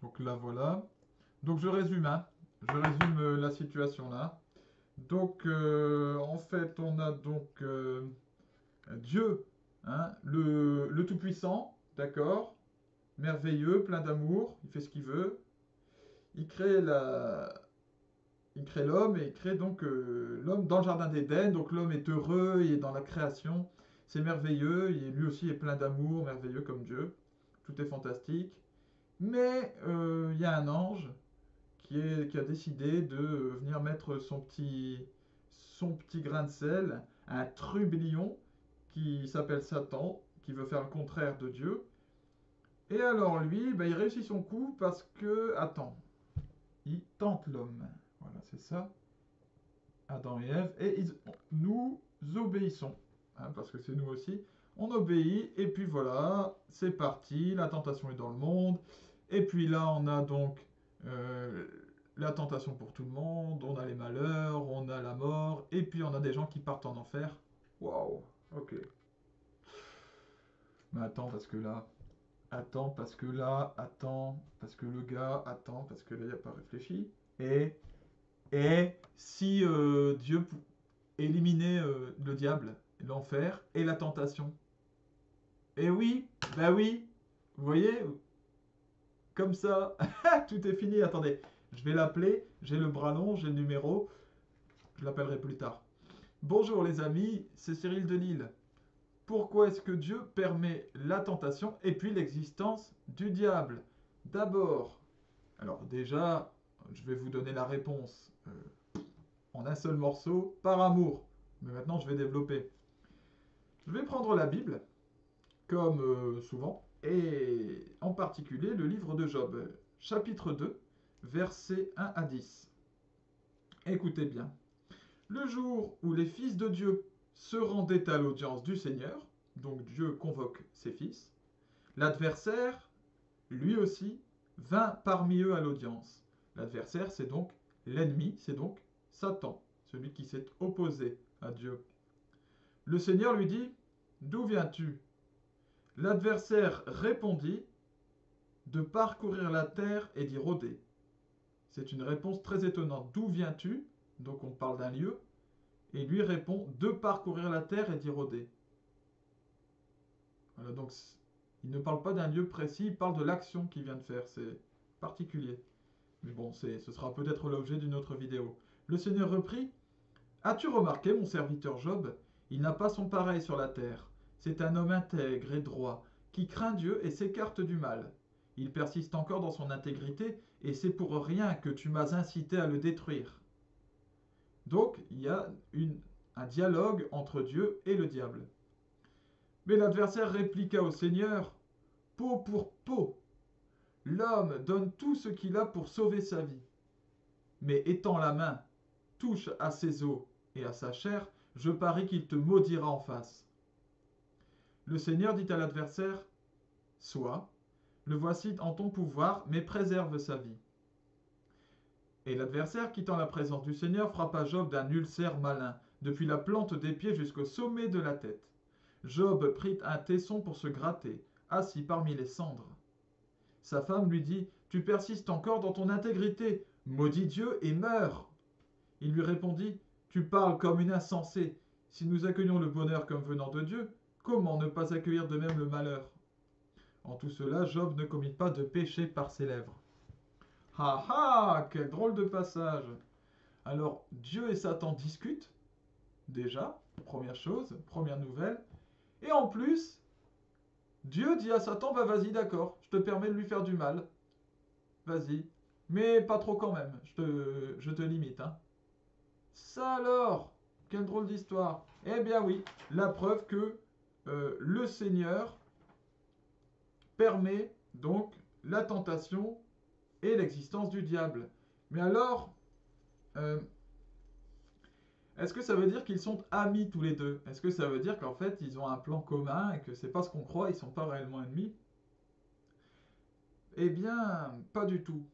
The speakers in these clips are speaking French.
Donc là, voilà. Donc je résume, hein. Je résume la situation là. Donc, en fait, on a donc Dieu, hein, le Tout-Puissant, d'accord, merveilleux, plein d'amour, il fait ce qu'il veut. Il crée il crée l'homme et il crée donc l'homme dans le jardin d'Éden. Donc l'homme est heureux, il est dans la création, c'est merveilleux. Lui aussi est plein d'amour, merveilleux comme Dieu. Tout est fantastique. Mais il y a un ange qui a décidé de venir mettre son petit grain de sel à un trublion qui s'appelle Satan, qui veut faire le contraire de Dieu. Et alors lui, ben, il réussit son coup parce que, attends, il tente l'homme. Voilà, c'est ça. Adam et Ève. Et nous obéissons. Hein, parce que c'est nous aussi. On obéit. Et puis voilà, c'est parti. La tentation est dans le monde. Et puis là, on a donc euh, la tentation pour tout le monde. On a les malheurs. On a la mort. Et puis on a des gens qui partent en enfer. Waouh. Ok. Mais attends, parce que là. Attends, parce que là. Attends, parce que le gars. Attends, parce que là, il n'a pas réfléchi. Et. Et si Dieu éliminer le diable, l'enfer et la tentation. Et oui, bah oui, vous voyez, comme ça, tout est fini. Attendez, je vais l'appeler, j'ai le bras long, j'ai le numéro, je l'appellerai plus tard. Bonjour les amis, c'est Cyril de Lille. Pourquoi est-ce que Dieu permet la tentation et puis l'existence du diable? D'abord, alors déjà, je vais vous donner la réponse en un seul morceau, par amour. Mais maintenant, je vais développer. Je vais prendre la Bible, comme souvent, et en particulier le livre de Job, chapitre 2, versets 1 à 10. Écoutez bien. Le jour où les fils de Dieu se rendaient à l'audience du Seigneur, donc Dieu convoque ses fils, l'adversaire, lui aussi, vint parmi eux à l'audience. L'adversaire, c'est donc l'ennemi, c'est donc Satan, celui qui s'est opposé à Dieu. Le Seigneur lui dit, d'où viens-tu? L'adversaire répondit, de parcourir la terre et d'y rôder. C'est une réponse très étonnante. D'où viens-tu? Donc on parle d'un lieu. Et lui répond, de parcourir la terre et d'y rôder. Voilà, donc il ne parle pas d'un lieu précis, il parle de l'action qu'il vient de faire. C'est particulier. Mais bon, ce sera peut-être l'objet d'une autre vidéo. Le Seigneur reprit, as-tu remarqué, mon serviteur Job? Il n'a pas son pareil sur la terre. C'est un homme intègre et droit, qui craint Dieu et s'écarte du mal. Il persiste encore dans son intégrité, et c'est pour rien que tu m'as incité à le détruire. Donc, il y a un dialogue entre Dieu et le diable. Mais l'adversaire répliqua au Seigneur, peau pour peau. L'homme donne tout ce qu'il a pour sauver sa vie. Mais étends la main, touche à ses os et à sa chair, je parie qu'il te maudira en face. Le Seigneur dit à l'adversaire, sois, le voici en ton pouvoir, mais préserve sa vie. Et l'adversaire, quittant la présence du Seigneur, frappa Job d'un ulcère malin, depuis la plante des pieds jusqu'au sommet de la tête. Job prit un tesson pour se gratter, assis parmi les cendres. Sa femme lui dit, tu persistes encore dans ton intégrité, maudis Dieu et meurs. Il lui répondit, tu parles comme une insensée. Si nous accueillons le bonheur comme venant de Dieu, comment ne pas accueillir de même le malheur? En tout cela, Job ne commit pas de péché par ses lèvres. Ah ah, quel drôle de passage! Alors, Dieu et Satan discutent, déjà, première chose, première nouvelle. Et en plus, Dieu dit à Satan, bah vas-y, d'accord, je te permets de lui faire du mal. Vas-y. Mais pas trop quand même, je te limite, hein. Ça alors, quelle drôle d'histoire. Eh bien oui, la preuve que le Seigneur permet donc la tentation et l'existence du diable. Mais alors, euh, est-ce que ça veut dire qu'ils sont amis tous les deux? Est-ce que ça veut dire qu'en fait ils ont un plan commun et que c'est pas ce qu'on croit, ils sont pas réellement ennemis? Eh bien, pas du tout.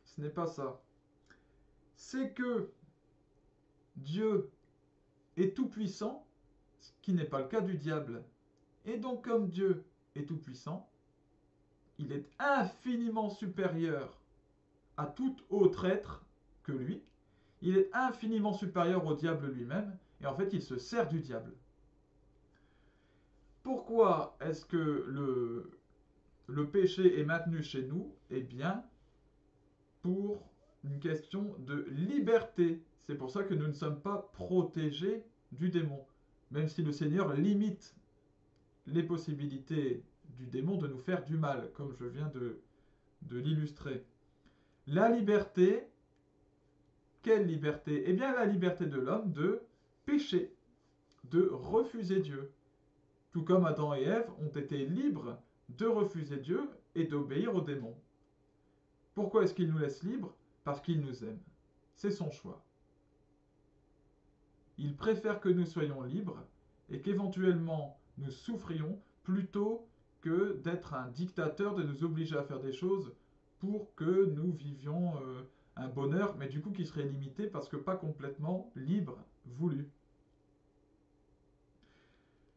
Ce n'est pas ça. C'est que Dieu est tout puissant, ce qui n'est pas le cas du diable. Et donc comme Dieu est tout puissant, il est infiniment supérieur à tout autre être que lui. Il est infiniment supérieur au diable lui-même, et en fait, il se sert du diable. Pourquoi est-ce que le péché est maintenu chez nous? Eh bien, pour une question de liberté. C'est pour ça que nous ne sommes pas protégés du démon. Même si le Seigneur limite les possibilités du démon de nous faire du mal, comme je viens de l'illustrer. La liberté, quelle liberté? Eh bien, la liberté de l'homme de pécher, de refuser Dieu. Tout comme Adam et Ève ont été libres de refuser Dieu et d'obéir au démon. Pourquoi est-ce qu'il nous laisse libres? Parce qu'il nous aime. C'est son choix. Il préfère que nous soyons libres et qu'éventuellement nous souffrions plutôt que d'être un dictateur, de nous obliger à faire des choses pour que nous vivions un bonheur, mais du coup qui serait limité parce que pas complètement libre, voulu.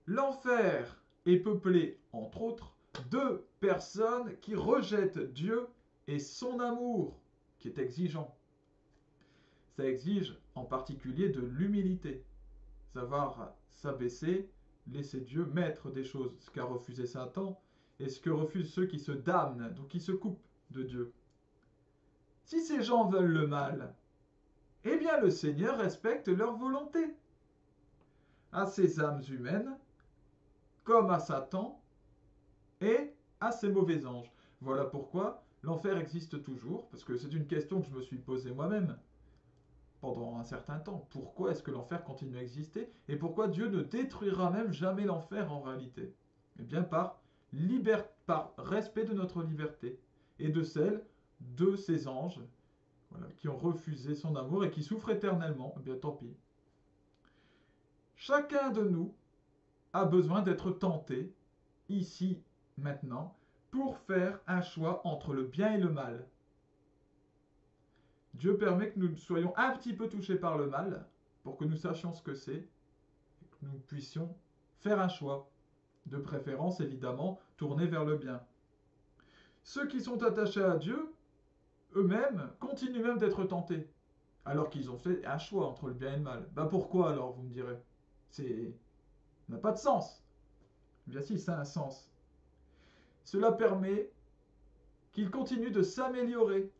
L'enfer est peuplé, entre autres, de personnes qui rejettent Dieu et son amour, qui est exigeant. Ça exige en particulier de l'humilité, savoir s'abaisser, laisser Dieu maître des choses, ce qu'a refusé Satan et ce que refusent ceux qui se damnent, donc qui se coupent de Dieu. Si ces gens veulent le mal, eh bien le Seigneur respecte leur volonté. À ces âmes humaines, comme à Satan et à ces mauvais anges. Voilà pourquoi l'enfer existe toujours, parce que c'est une question que je me suis posée moi-même pendant un certain temps. Pourquoi est-ce que l'enfer continue à exister? Et pourquoi Dieu ne détruira même jamais l'enfer en réalité? Eh bien par respect de notre liberté et de celle de ces anges, voilà, qui ont refusé son amour et qui souffrent éternellement. Eh bien tant pis. Chacun de nous a besoin d'être tenté, ici, maintenant, pour faire un choix entre le bien et le mal. Dieu permet que nous soyons un petit peu touchés par le mal, pour que nous sachions ce que c'est, et que nous puissions faire un choix, de préférence évidemment tourné vers le bien. Ceux qui sont attachés à Dieu, eux-mêmes, continuent même d'être tentés, alors qu'ils ont fait un choix entre le bien et le mal. Ben pourquoi alors, vous me direz? Ça n'a pas de sens. Bien si, ça a un sens. Cela permet qu'ils continuent de s'améliorer,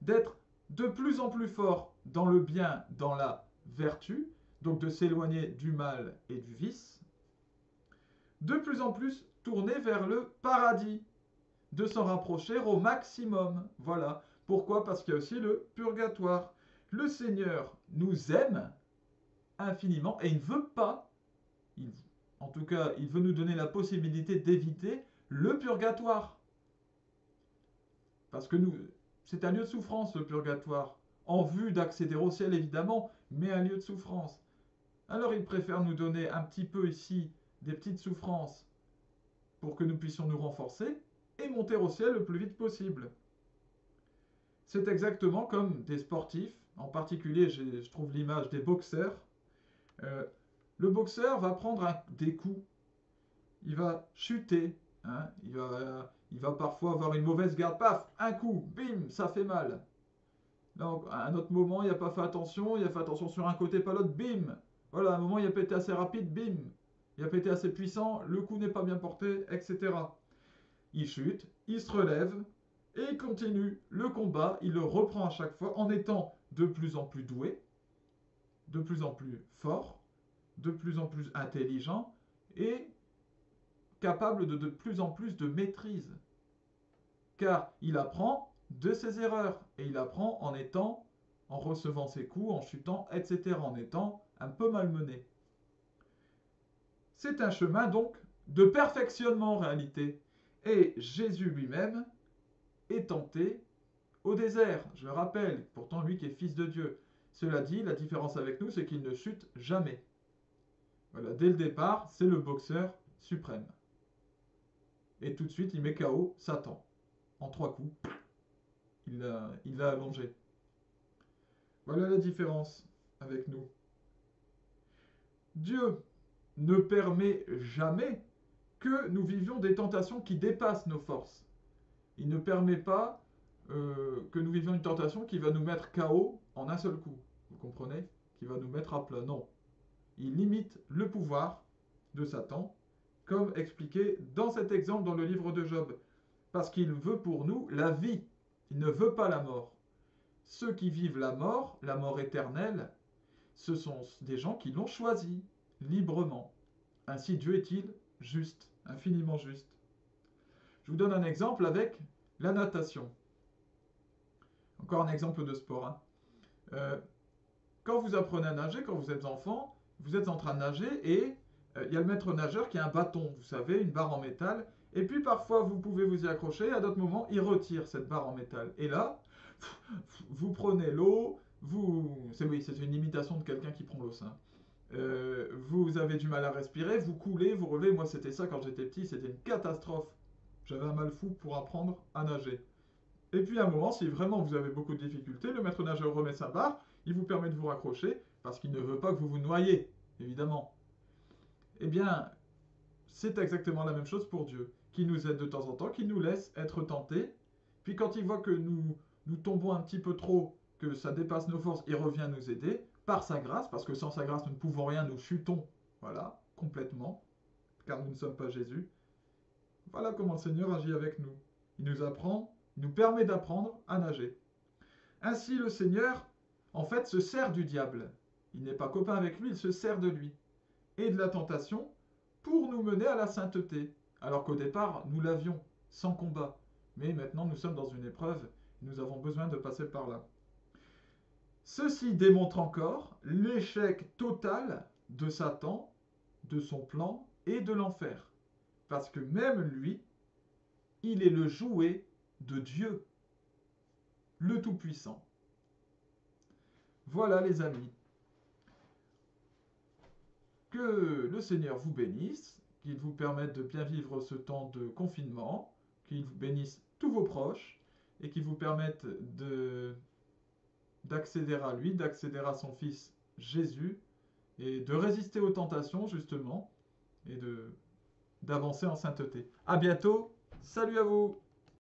d'être de plus en plus forts dans le bien, dans la vertu, donc de s'éloigner du mal et du vice, de plus en plus tournés vers le paradis, de s'en rapprocher au maximum. Voilà. Pourquoi? Parce qu'il y a aussi le purgatoire. Le Seigneur nous aime infiniment et il ne veut pas, en tout cas, il veut nous donner la possibilité d'éviter le purgatoire. Parce que c'est un lieu de souffrance, le purgatoire, en vue d'accéder au ciel évidemment, mais un lieu de souffrance. Alors il préfère nous donner un petit peu ici des petites souffrances pour que nous puissions nous renforcer et monter au ciel le plus vite possible. C'est exactement comme des sportifs, en particulier je trouve l'image des boxeurs. Le boxeur va prendre des coups, il va chuter, hein, il va parfois avoir une mauvaise garde, paf, un coup, bim, ça fait mal. Donc, à un autre moment, il n'a pas fait attention, il a fait attention sur un côté, pas l'autre, bim. Voilà, à un moment, il a pas été assez rapide, bim. Il a pas été assez puissant, le coup n'est pas bien porté, etc. Il chute, il se relève, et il continue le combat, il le reprend à chaque fois en étant de plus en plus doué, de plus en plus fort, de plus en plus intelligent, et capable de plus en plus de maîtrise. Car il apprend de ses erreurs, et il apprend en recevant ses coups, en chutant, etc., en étant un peu malmené. C'est un chemin donc de perfectionnement en réalité. Et Jésus lui-même est tenté au désert, je le rappelle, pourtant lui qui est fils de Dieu. Cela dit, la différence avec nous, c'est qu'il ne chute jamais. Voilà, dès le départ, c'est le boxeur suprême. Et tout de suite, il met KO Satan. En 3 coups, il l'a allongé. Voilà la différence avec nous. Dieu ne permet jamais que nous vivions des tentations qui dépassent nos forces. Il ne permet pas que nous vivions une tentation qui va nous mettre KO en un seul coup. Vous comprenez? Qui va nous mettre à plat. Non. Il limite le pouvoir de Satan, comme expliqué dans cet exemple dans le livre de Job. Parce qu'il veut pour nous la vie. Il ne veut pas la mort. Ceux qui vivent la mort éternelle, ce sont des gens qui l'ont choisi librement. Ainsi Dieu est-il juste, infiniment juste. Je vous donne un exemple avec la natation. Encore un exemple de sport. Hein. Quand vous apprenez à nager, quand vous êtes enfant, vous êtes en train de nager et il y a le maître nageur qui a un bâton, vous savez, une barre en métal. Et puis parfois vous pouvez vous y accrocher, à d'autres moments il retire cette barre en métal. Et là, vous prenez l'eau, c'est une imitation de quelqu'un qui prend l'eau, ça. Vous avez du mal à respirer, vous coulez, vous relevez. Moi c'était ça quand j'étais petit, c'était une catastrophe. J'avais un mal fou pour apprendre à nager. Et puis à un moment, si vraiment vous avez beaucoup de difficultés, le maître nageur remet sa barre, il vous permet de vous raccrocher, parce qu'il ne veut pas que vous vous noyiez, évidemment. Eh bien, c'est exactement la même chose pour Dieu, qui nous aide de temps en temps, qui nous laisse être tentés, puis quand il voit que nous tombons un petit peu trop, que ça dépasse nos forces, il revient nous aider, par sa grâce, parce que sans sa grâce nous ne pouvons rien, nous chutons, voilà, complètement, car nous ne sommes pas Jésus. Voilà comment le Seigneur agit avec nous. Il nous apprend, il nous permet d'apprendre à nager. Ainsi le Seigneur, en fait, se sert du diable. Il n'est pas copain avec lui, il se sert de lui. Et de la tentation pour nous mener à la sainteté. Alors qu'au départ, nous l'avions, sans combat. Mais maintenant, nous sommes dans une épreuve, et nous avons besoin de passer par là. Ceci démontre encore l'échec total de Satan, de son plan et de l'enfer. Parce que même lui, il est le jouet de Dieu, le Tout-Puissant. Voilà les amis. Que le Seigneur vous bénisse, qu'il vous permette de bien vivre ce temps de confinement, qu'il vous bénisse tous vos proches et qu'il vous permette d'accéder à lui, d'accéder à son Fils Jésus et de résister aux tentations justement et d'avancer en sainteté. À bientôt, salut à vous!